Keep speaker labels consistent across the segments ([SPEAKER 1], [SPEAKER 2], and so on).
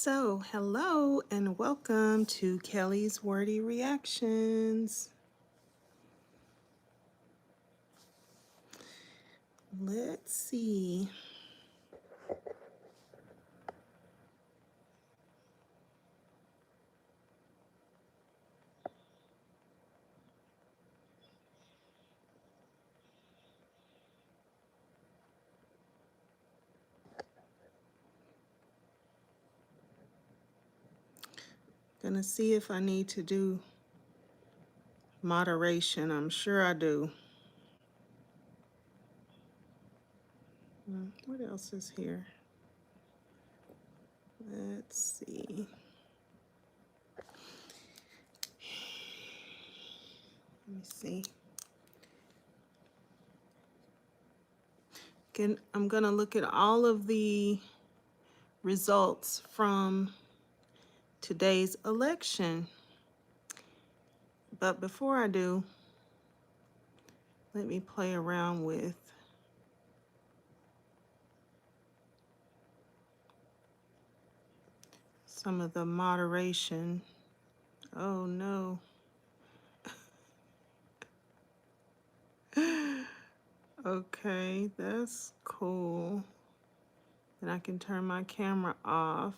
[SPEAKER 1] So, hello and welcome to Kelly's Wordy Reactions. Let's see. Gonna see if I need to do moderation. I'm sure I do. What else is here? Let's see. Let me see. I'm gonna look at all of the results from today's election. But before I do, let me play around with some of the moderation. Oh no. Okay, that's cool. Then I can turn my camera off.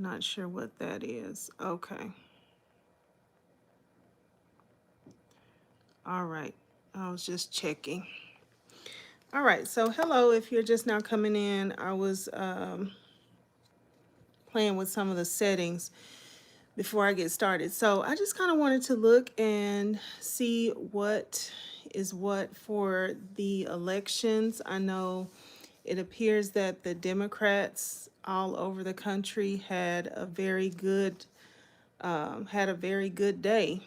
[SPEAKER 1] Not sure what that is. Okay. All right. I was just checking. All right. So hello, if you're just now coming in, I was playing with some of the settings before I get started. So I just kind of wanted to look and see what is what for the elections. I know it appears that the Democrats all over the country had a very good day.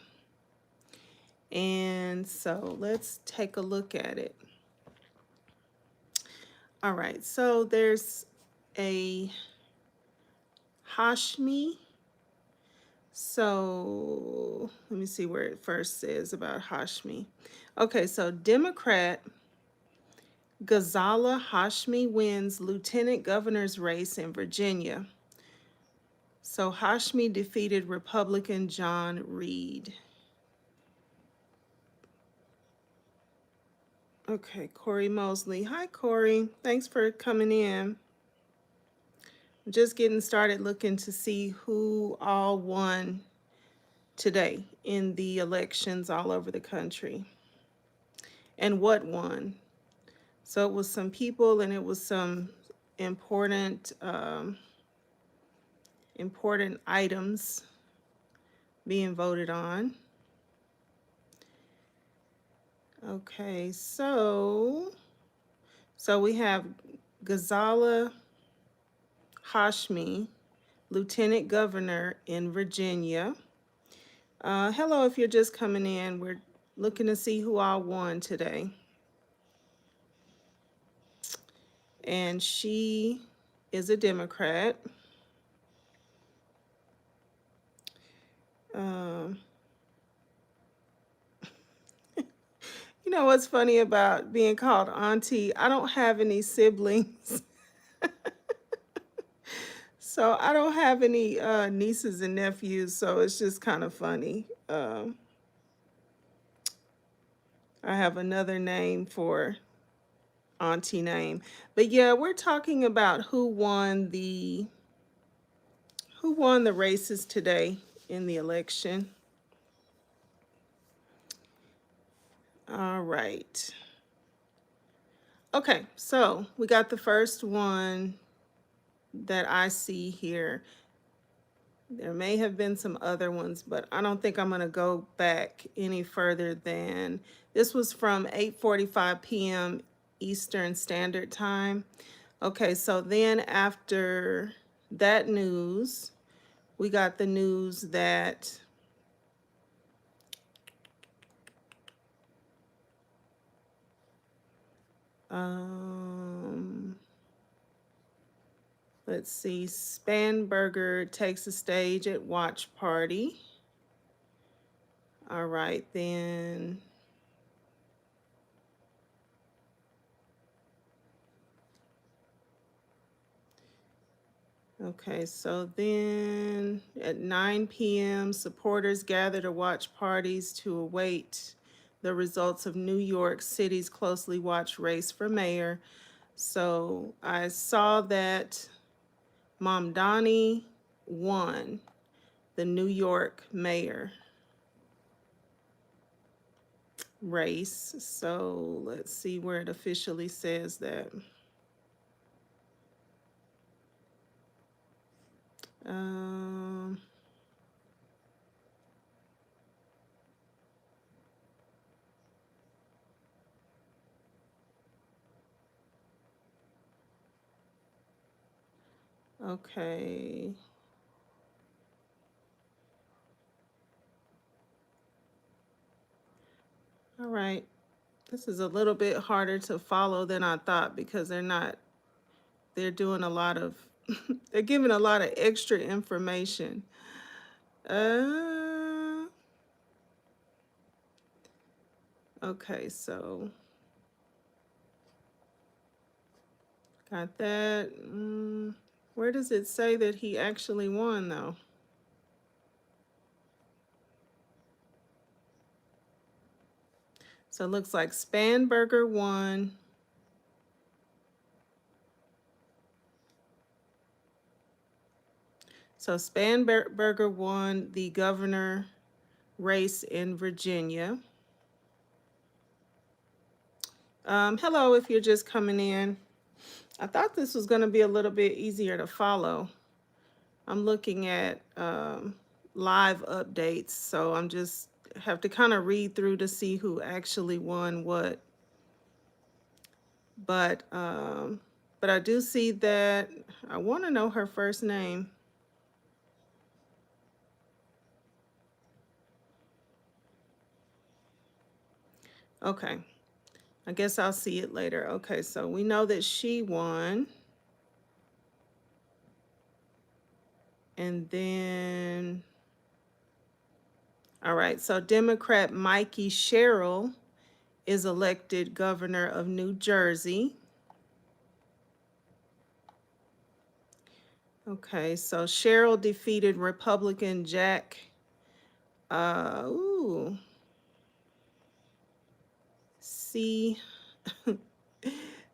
[SPEAKER 1] And so let's take a look at it. All right, so there's a Hashmi. So let me see where it first says about Hashmi. Okay, so Democrat Ghazala Hashmi wins lieutenant governor's race in Virginia. So Hashmi defeated Republican John Reed. Okay, Corey Mosley. Hi, Corey. Thanks for coming in. I'm just getting started looking to see who all won today in the elections all over the country and what won. So it was some people and it was some important important items being voted on. Okay, so we have Ghazala Hashmi, Lieutenant Governor in Virginia. Hello, if you're just coming in, we're looking to see who all won today. And she is a Democrat. You know what's funny about being called auntie? I don't have any siblings. So I don't have any nieces and nephews, so it's just kind of funny. I have another name for auntie name. But yeah, we're talking about who won the races today in the election. All right. Okay, so we got the first one that I see here. There may have been some other ones, but I don't think I'm going to go back any further than this was from 8:45 p.m. Eastern Standard Time. Okay, so then after that news, we got the news that let's see, Spanberger takes the stage at watch party. All right, then. Okay, so then at 9 p.m., supporters gather to watch parties to await the results of New York City's closely watched race for mayor. So I saw that Mamdani won the New York mayor race. So let's see where it officially says that. Um, okay. All right. This is a little bit harder to follow than I thought because they're doing a lot of, they're giving a lot of extra information. Uh, okay, so got that. Where does it say that he actually won though? So it looks like Spanberger won. So Spanberger won the governor race in Virginia. Hello, if you're just coming in. I thought this was going to be a little bit easier to follow. I'm looking at live updates, so I'm just have to kind of read through to see who actually won what. But I do see that I want to know her first name. Okay, I guess I'll see it later. Okay, so we know that she won. And then, all right, so Democrat Mikey Sherrill is elected governor of New Jersey. Okay, so Sherrill defeated Republican Jack, C.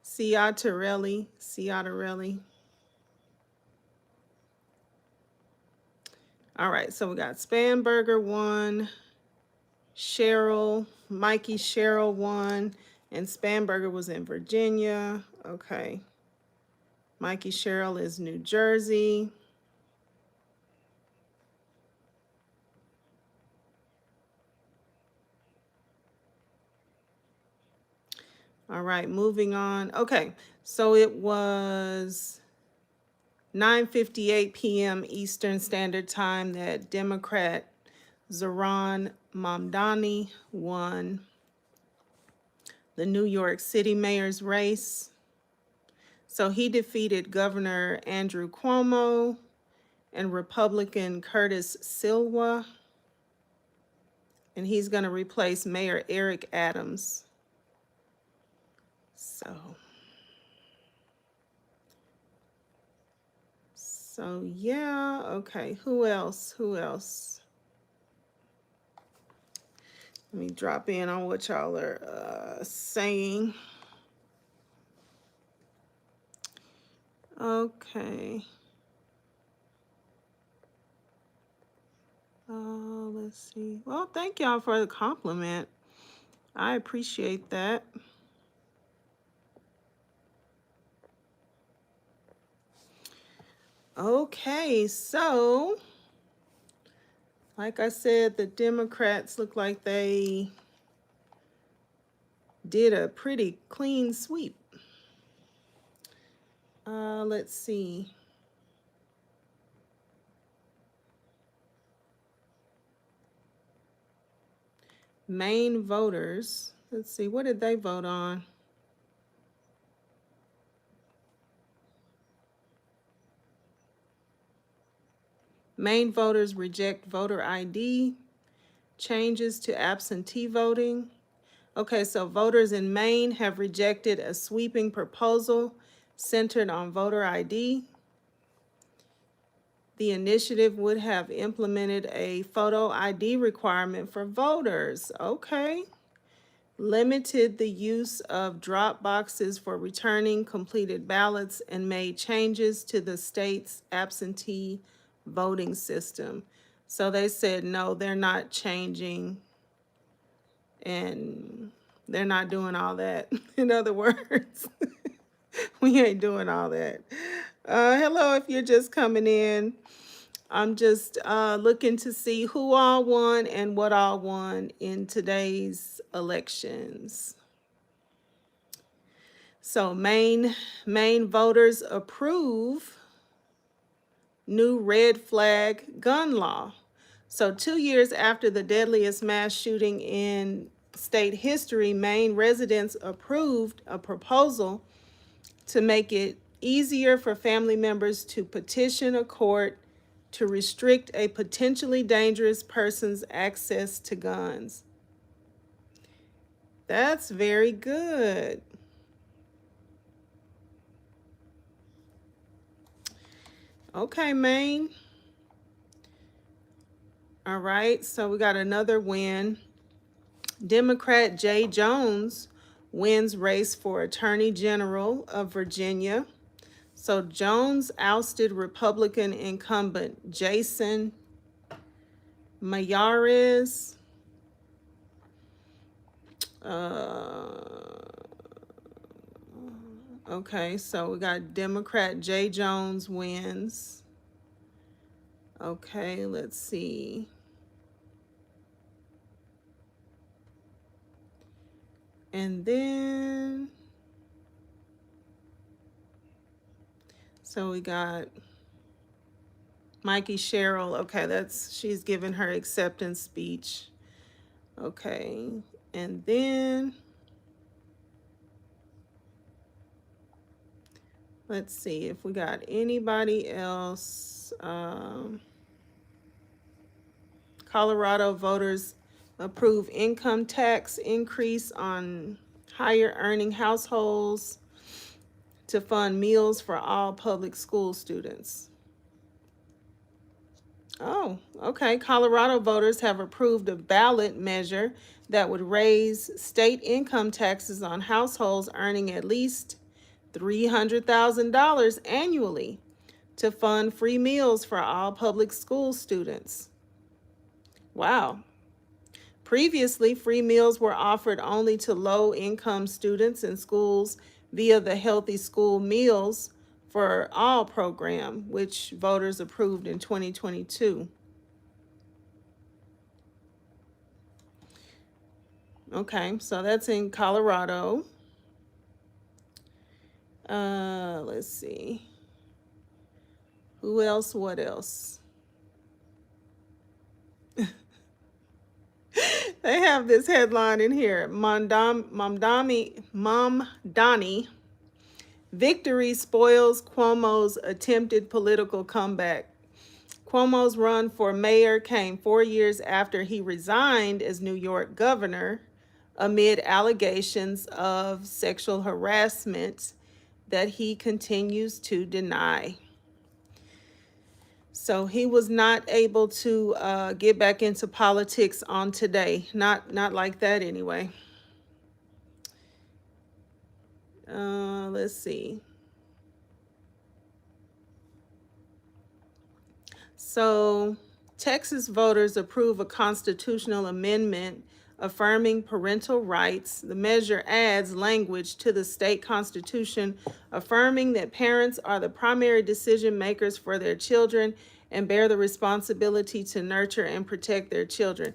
[SPEAKER 1] Ciattarelli. All right, so we got Spanberger won, Mikey Sherrill won, and Spanberger was in Virginia. Okay. Mikey Sherrill is New Jersey. All right, moving on. Okay, so it was 9:58 p.m. Eastern Standard Time that Democrat Zohran Mamdani won the New York City mayor's race. So he defeated Governor Andrew Cuomo and Republican Curtis Sliwa, and he's going to replace Mayor Eric Adams. So yeah, okay, who else? Let me drop in on what y'all are saying. Okay. Let's see. Well, thank y'all for the compliment. I appreciate that. Okay, so like I said, the Democrats look like they did a pretty clean sweep. Let's see. Maine voters. Let's see, what did they vote on? Maine voters reject voter ID, changes to absentee voting. Okay, so voters in Maine have rejected a sweeping proposal centered on voter ID. The initiative would have implemented a photo ID requirement for voters. Okay. Limited the use of drop boxes for returning completed ballots and made changes to the state's absentee voting system. So they said, no, they're not changing and they're not doing all that. In other words, we ain't doing all that. Hello, if you're just coming in. I'm just looking to see who all won and what all won in today's elections. So Maine voters approve new red flag gun law. So 2 years after the deadliest mass shooting in state history, Maine residents approved a proposal to make it easier for family members to petition a court to restrict a potentially dangerous person's access to guns. That's very good. Okay, Maine. All right, so we got another win. Democrat Jay Jones wins race for Attorney General of Virginia. So Jones ousted Republican incumbent Jason Miyares. Okay, so we got Democrat Jay Jones wins. Okay, let's see. And then, so we got Mikey Sherrill. Okay, she's giving her acceptance speech. Okay, and then let's see if we got anybody else. Colorado voters approve income tax increase on higher earning households to fund meals for all public school students. Oh, okay. Colorado voters have approved a ballot measure that would raise state income taxes on households earning at least $300,000 annually to fund free meals for all public school students. Wow. Previously, free meals were offered only to low-income students in schools via the Healthy School Meals for All program, which voters approved in 2022. Okay, so that's in Colorado. Let's see. Who else? What else? They have this headline in here. Mamdani, victory spoils Cuomo's attempted political comeback. Cuomo's run for mayor came 4 years after he resigned as New York governor amid allegations of sexual harassment that he continues to deny. So he was not able to get back into politics on today. Not like that anyway. Let's see. So Texas voters approve a constitutional amendment affirming parental rights. The measure adds language to the state constitution affirming that parents are the primary decision makers for their children and bear the responsibility to nurture and protect their children.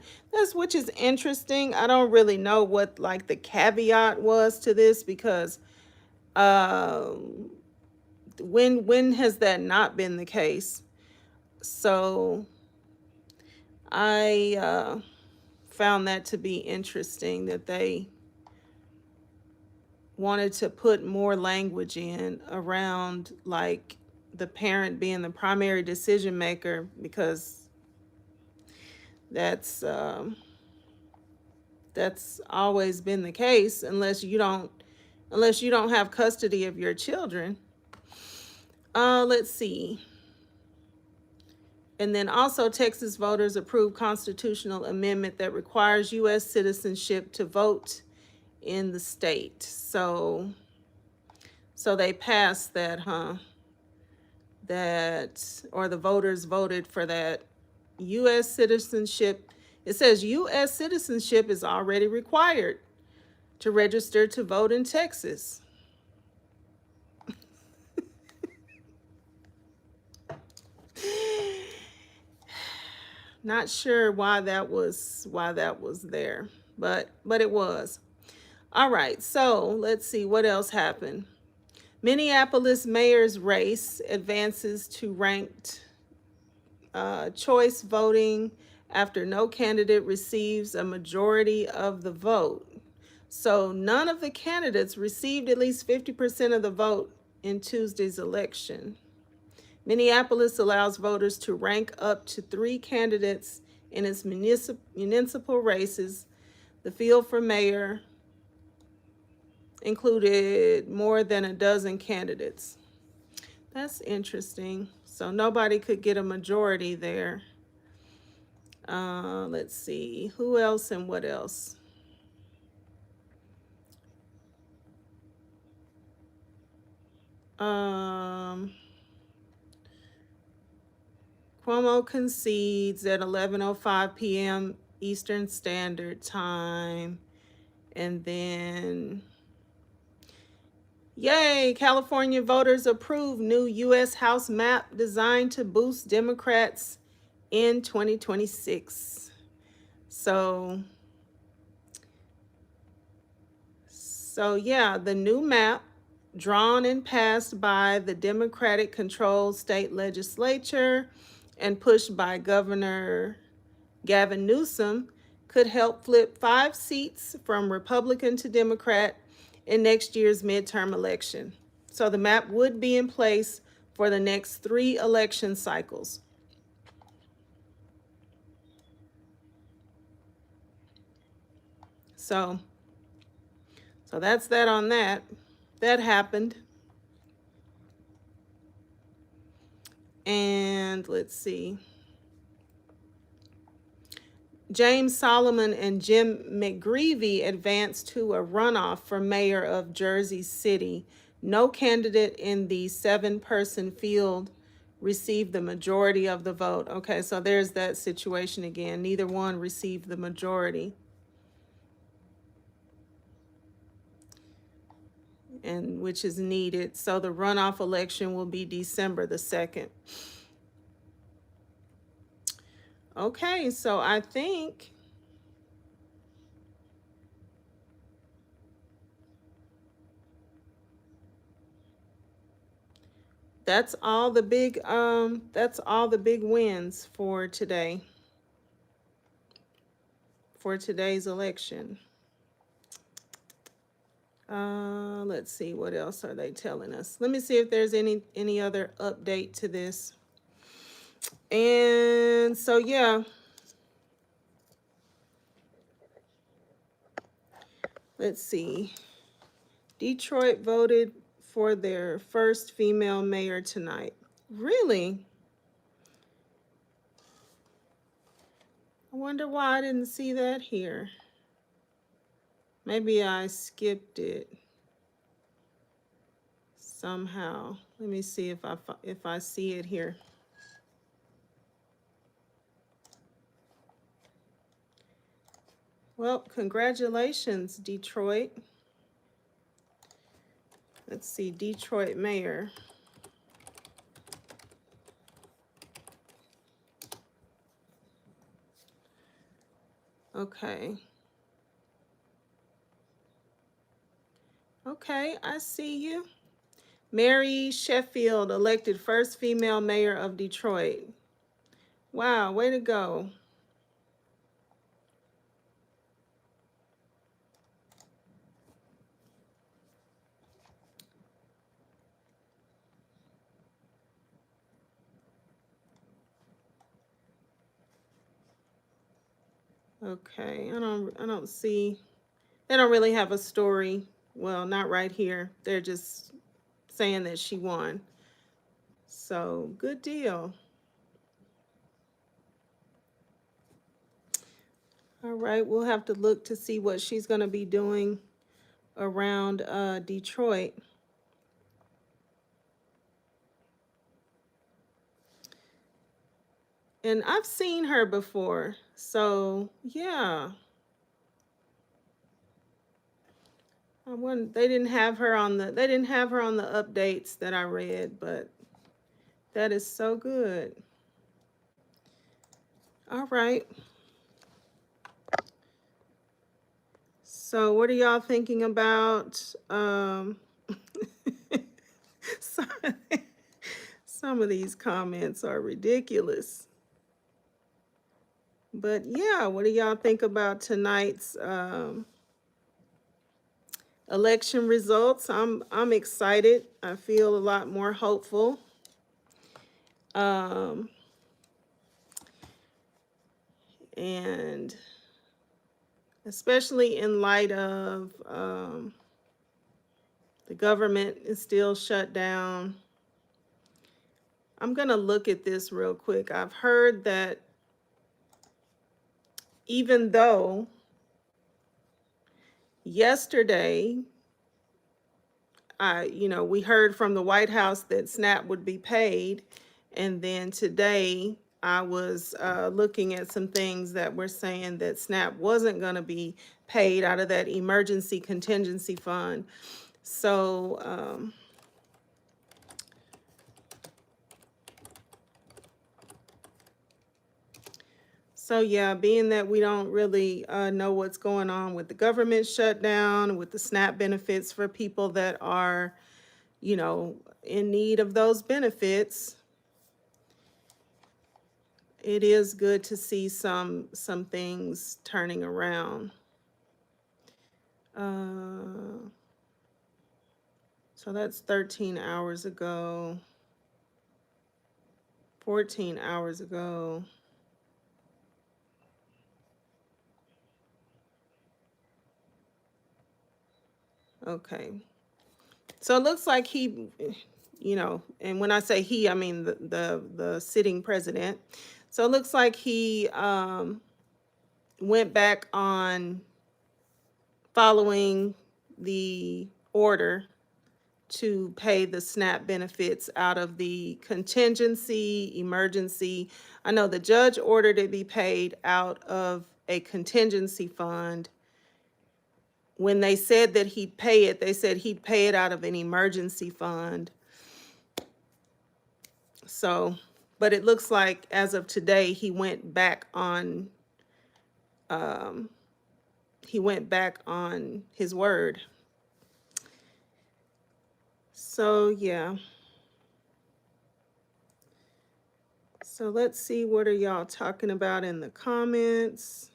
[SPEAKER 1] Which is interesting. I don't really know what like the caveat was to this, because when has that not been the case? So I found that to be interesting, that they wanted to put more language in around like the parent being the primary decision maker, because that's always been the case unless you don't have custody of your children. Let's see. And then also Texas voters approved constitutional amendment that requires U.S. citizenship to vote in the state. So they passed that, huh? Or the voters voted for that U.S. citizenship. It says U.S. citizenship is already required to register to vote in Texas. Not sure why that was there, but it was. All right, so let's see what else happened. Minneapolis mayor's race advances to ranked choice voting after no candidate receives a majority of the vote. So none of the candidates received at least 50% of the vote in Tuesday's election. Minneapolis allows voters to rank up to 3 candidates in its municipal races. The field for mayor included more than a dozen candidates. That's interesting. So nobody could get a majority there. Let's see, who else and what else? Cuomo concedes at 11:05 p.m. Eastern Standard Time. And then, yay, California voters approve new U.S. House map designed to boost Democrats in 2026. So yeah, the new map, drawn and passed by the Democratic-controlled state legislature and pushed by Governor Gavin Newsom, could help flip 5 seats from Republican to Democrat in next year's midterm election. So the map would be in place for the next 3 election cycles. So that's that on that. That happened. And let's see. James Solomon and Jim McGreevey advanced to a runoff for mayor of Jersey City. No candidate in the 7-person field received the majority of the vote. Okay, so there's that situation again. Neither one received the majority. And which is needed. So the runoff election will be December the 2nd. Okay, so I think that's all the big wins for today, for today's election. Let's see, what else are they telling us? Let me see if there's any other update to this. And so yeah, let's see. Detroit voted for their first female mayor tonight. Really? I wonder why I didn't see that here. Maybe I skipped it somehow. Let me see if I see it here. Well, congratulations, Detroit. Let's see, Detroit mayor. Okay. Okay, I see you. Mary Sheffield elected first female mayor of Detroit. Wow, way to go. Okay, I don't see, they don't really have a story. Well, not right here. They're just saying that she won. So good deal. All right, we'll have to look to see what she's going to be doing around Detroit. And I've seen her before, so yeah. They didn't have her on the updates that I read, but that is so good. All right. So what are y'all thinking about? Some, some of these comments are ridiculous. But yeah, what do y'all think about tonight's election results? I'm excited. I feel a lot more hopeful. And especially in light of the government is still shut down. I'm going to look at this real quick. I've heard that even though yesterday, we heard from the White House that SNAP would be paid, and then today I was looking at some things that were saying that SNAP wasn't going to be paid out of that emergency contingency fund. So yeah, being that we don't really know what's going on with the government shutdown, with the SNAP benefits for people that are, in need of those benefits, it is good to see some things turning around. So that's 13 hours ago, 14 hours ago. Okay. So it looks like he, and when I say he, I mean the sitting president. So it looks like he went back on following the order to pay the SNAP benefits out of the contingency, emergency. I know the judge ordered it be paid out of a contingency fund. When they said that he'd pay it, they said he'd pay it out of an emergency fund. So, but it looks like as of today, he went back on his word. So yeah. So let's see, what are y'all talking about in the comments?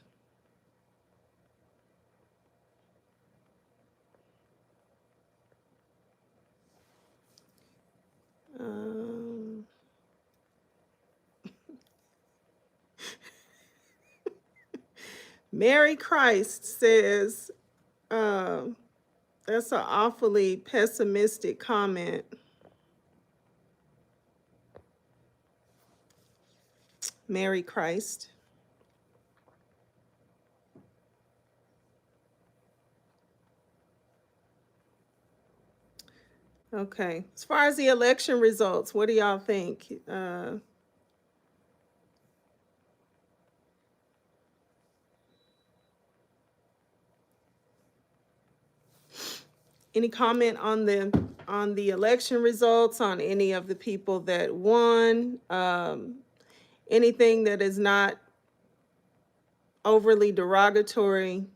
[SPEAKER 1] Mary Christ says, that's an awfully pessimistic comment. Mary Christ. Okay. As far as the election results, what do y'all think? Any comment on the election results, on any of the people that won? Anything that is not overly derogatory,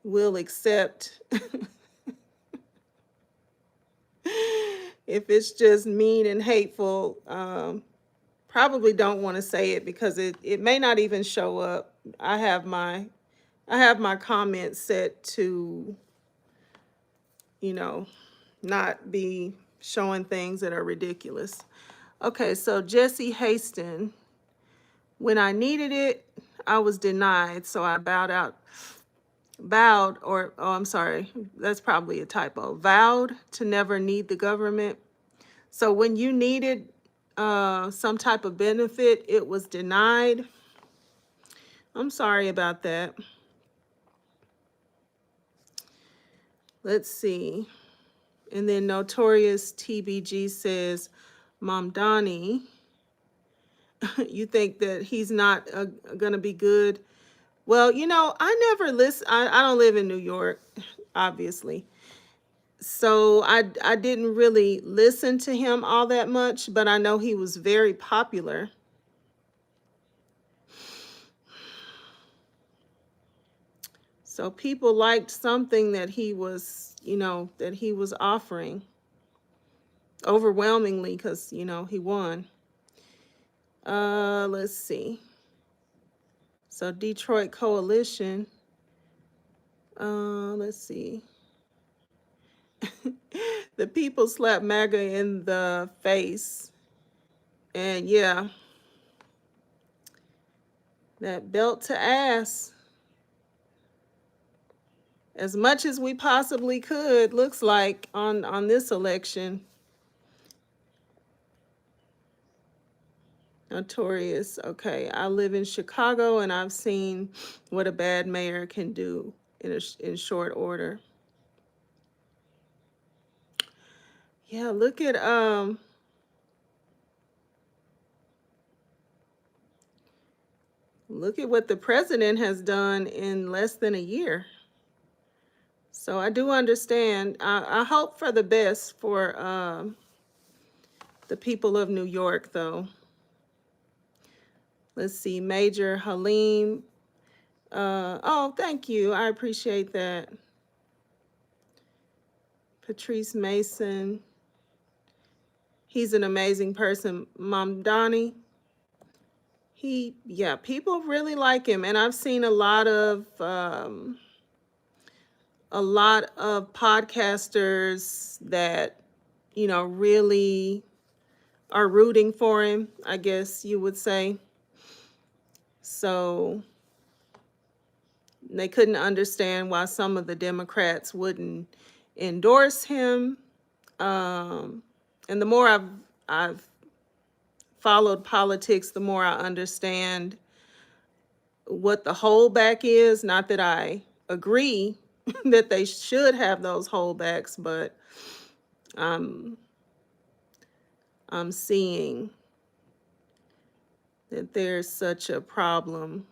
[SPEAKER 1] we'll accept. If it's just mean and hateful, probably don't want to say it because it may not even show up. I have my comments set to, not be showing things that are ridiculous. Okay, so Jesse Haston, when I needed it, I was denied, so I vowed, I'm sorry, that's probably a typo, vowed to never need the government. So when you needed some type of benefit, it was denied. I'm sorry about that. Let's see. And then Notorious TBG says, Mom Donnie, you think that he's not going to be good? Well, you know, I never listen. I don't live in New York, obviously. So I didn't really listen to him all that much, but I know he was very popular. So people liked something that he was, you know, that he was offering overwhelmingly because, you know, he won. Let's see. So Detroit Coalition. Let's see. The people slapped MAGA in the face. And yeah, that belt to ass. As much as we possibly could, looks like on this election. Notorious. Okay, I live in Chicago and I've seen what a bad mayor can do in short order. Yeah, look at what the president has done in less than a year. So I do understand. I hope for the best for the people of New York, though. Let's see, Major Halim. Oh, thank you. I appreciate that. Patrice Mason. He's an amazing person. Mamdani. Yeah, people really like him, and I've seen a lot of podcasters that, you know, really are rooting for him, I guess you would say. So they couldn't understand why some of the Democrats wouldn't endorse him. And the more I've followed politics, the more I understand what the holdback is. Not that I agree that they should have those holdbacks, but I'm seeing that there's such a problem.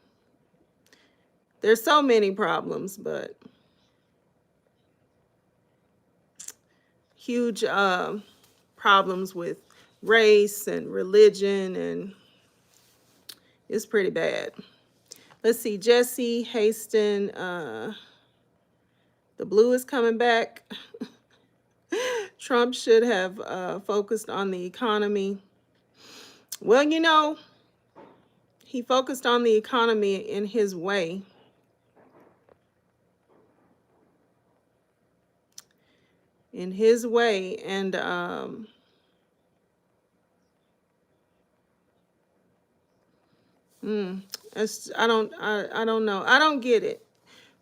[SPEAKER 1] There's so many problems, but huge problems with race and religion, and it's pretty bad. Let's see, Jesse Haston, the blue is coming back. Trump should have focused on the economy. Well, you know, he focused on the economy in his way. In his way, and I don't know. I don't get it.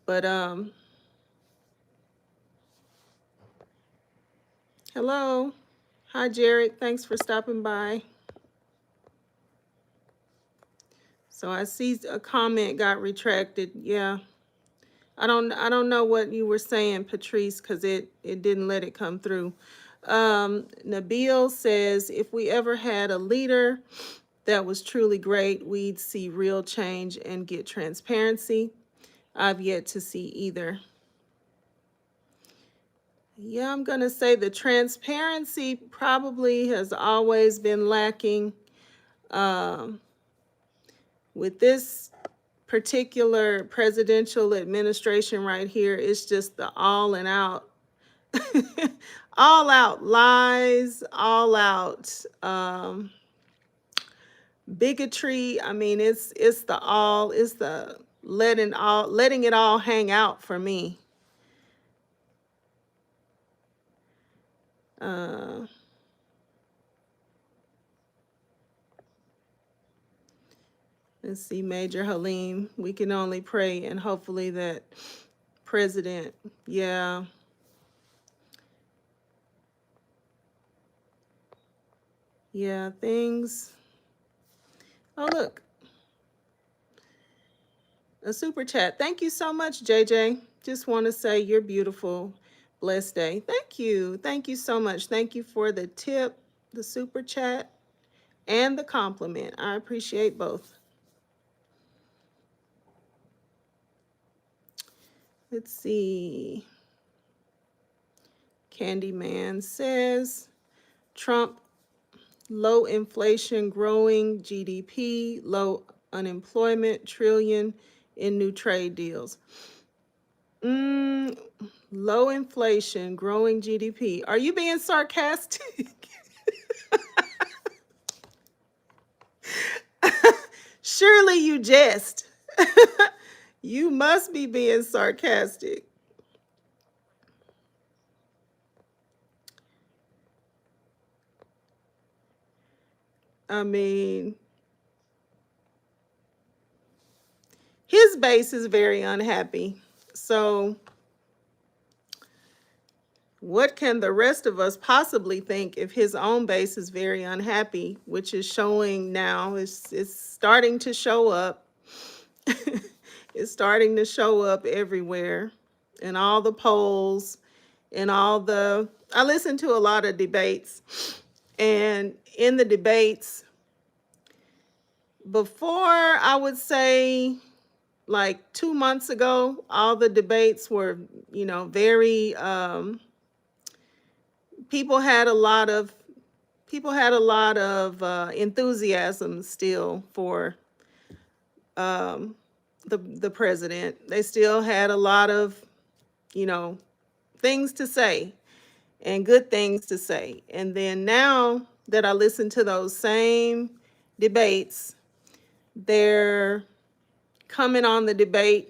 [SPEAKER 1] But hello. Hi Jared. Thanks for stopping by. So I see a comment got retracted. Yeah. I don't know what you were saying, Patrice, because it didn't let it come through. Nabil says, if we ever had a leader that was truly great, we'd see real change and get transparency. I've yet to see either. Yeah, I'm going to say the transparency probably has always been lacking. With this particular presidential administration right here, it's just the all and out, all out lies, all out bigotry. I mean, it's the letting it all hang out for me. Let's see, Major Halim. We can only pray and hopefully that president, yeah. Yeah, things. Oh, look. A super chat. Thank you so much, JJ. Just want to say you're beautiful. Blessed day. Thank you. Thank you so much. Thank you for the tip, the super chat, and the compliment. I appreciate both. Let's see. Candyman says Trump, low inflation, growing GDP, low unemployment, trillion in new trade deals. Low inflation, growing GDP. Are you being sarcastic? Surely you jest. You must be being sarcastic. I mean, his base is very unhappy. So, what can the rest of us possibly think if his own base is very unhappy, which is showing now, it's starting to show up. It's starting to show up everywhere in all the polls and I listen to a lot of debates, and in the debates, before, I would say like 2 months ago, all the debates were, very, people had a lot of enthusiasm still for the president. They still had a lot of, things to say and good things to say. And then now that I listen to those same debates, they're coming on the debate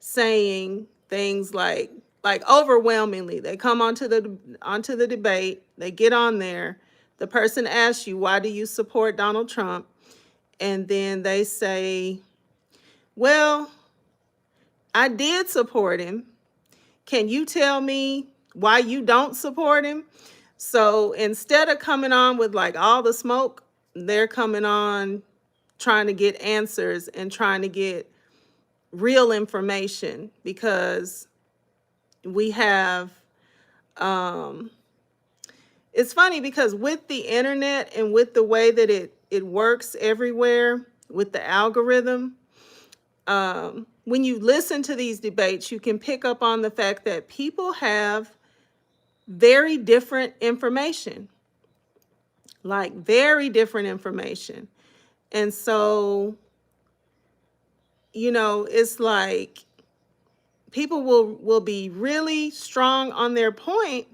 [SPEAKER 1] saying things like overwhelmingly they come onto the debate, they get on there, the person asks you, why do you support Donald Trump? And then they say, well, I did support him. Can you tell me why you don't support him? So instead of coming on with like all the smoke, they're coming on trying to get answers and trying to get real information, because we have it's funny because with the internet and with the way that it works everywhere with the algorithm, when you listen to these debates, you can pick up on the fact that people have very different information, like very different information. And so, it's like people will be really strong on their point,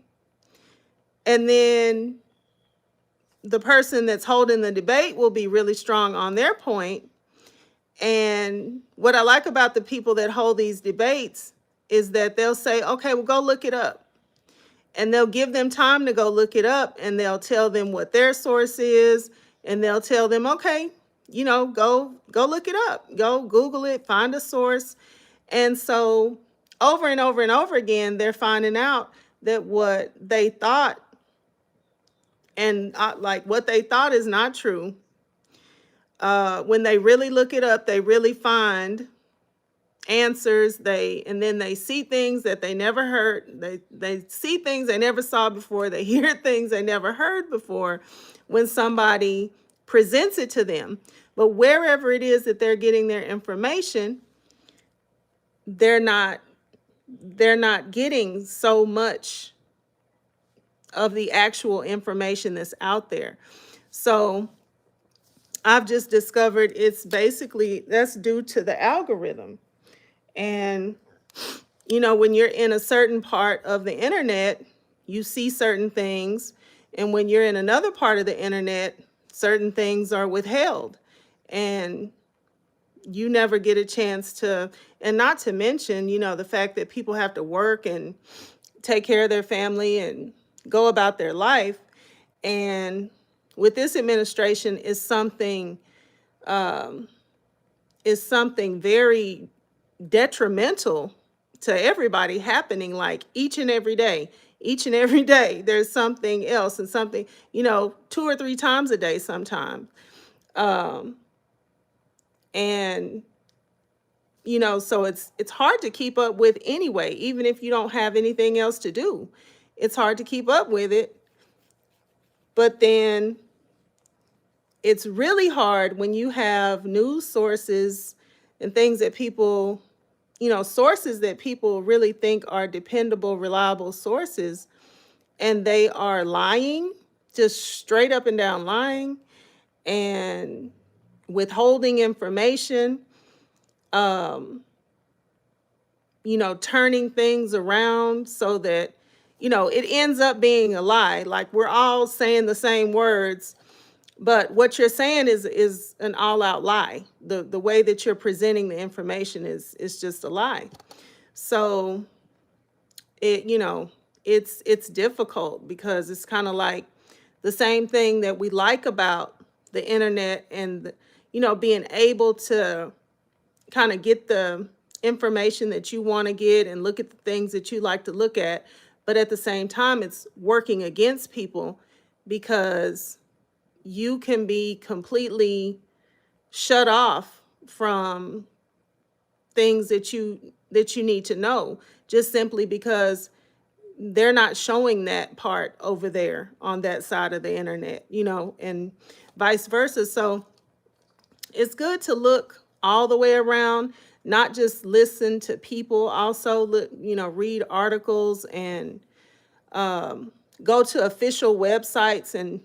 [SPEAKER 1] and then the person that's holding the debate will be really strong on their point. And what I like about the people that hold these debates is that they'll say, okay, well, go look it up. And they'll give them time to go look it up, and they'll tell them what their source is, and they'll tell them, okay, go look it up, go Google it, find a source. And so over and over and over again, they're finding out that what they thought and like what they thought is not true. When they really look it up, they really find answers. And then they see things that they never heard. They see things they never saw before. They hear things they never heard before when somebody presents it to them. But wherever it is that they're getting their information, they're not getting so much of the actual information that's out there. So I've just discovered that's due to the algorithm. And, when you're in a certain part of the internet, you see certain things. And when you're in another part of the internet, certain things are withheld. And you never get a chance to, and not to mention, the fact that people have to work and take care of their family and go about their life. And with this administration is something very detrimental to everybody happening, like each and every day. Each and every day, there's something else, and something, 2 or 3 times a day sometimes. And you know, so it's hard to keep up with anyway, even if you don't have anything else to do. It's hard to keep up with it. But then it's really hard when you have news sources and things that people, you know, sources that people really think are dependable, reliable sources, and they are lying, just straight up and down lying and withholding information, um, you know, turning things around so that, you know, it ends up being a lie. Like we're all saying the same words, but what you're saying is an all-out lie. The way that you're presenting the information is just a lie. So it, you know, it's difficult because it's kind of like the same thing that we like about the internet and the, you know, being able to kind of get the information that you want to get and look at the things that you like to look at, but at the same time it's working against people because you can be completely shut off from things that you need to know just simply because they're not showing that part over there on that side of the internet, you know, and vice versa. So it's good to look all the way around, not just listen to people, also look, you know, read articles and go to official websites and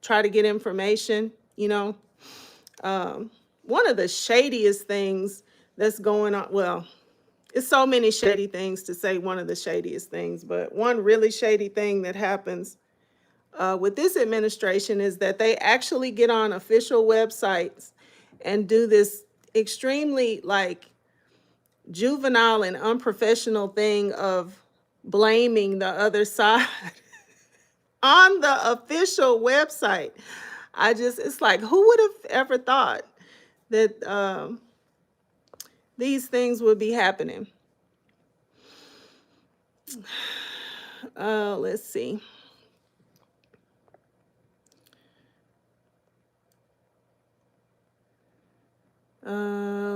[SPEAKER 1] try to get information, you know. One of the shadiest things that's going on, well, it's so many shady things to say one of the shadiest things, but one really shady thing that happens with this administration is that they actually get on official websites and do this extremely like juvenile and unprofessional thing of blaming the other side on the official website. I just, it's like, who would have ever thought that these things would be happening? Let's see.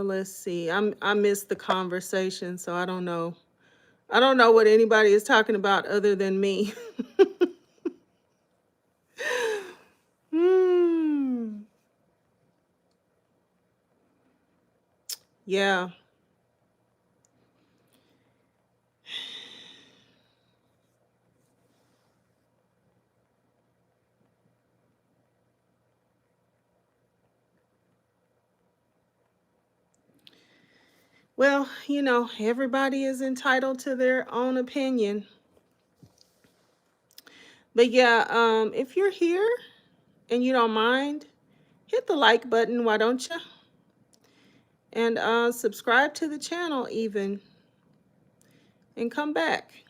[SPEAKER 1] Let's see. I missed the conversation, so I don't know. I don't know what anybody is talking about other than me. Hmm. Yeah. Well, you know, everybody is entitled to their own opinion. But yeah, if you're here and you don't mind, hit the like button, why don't you? And subscribe to the channel even and come back.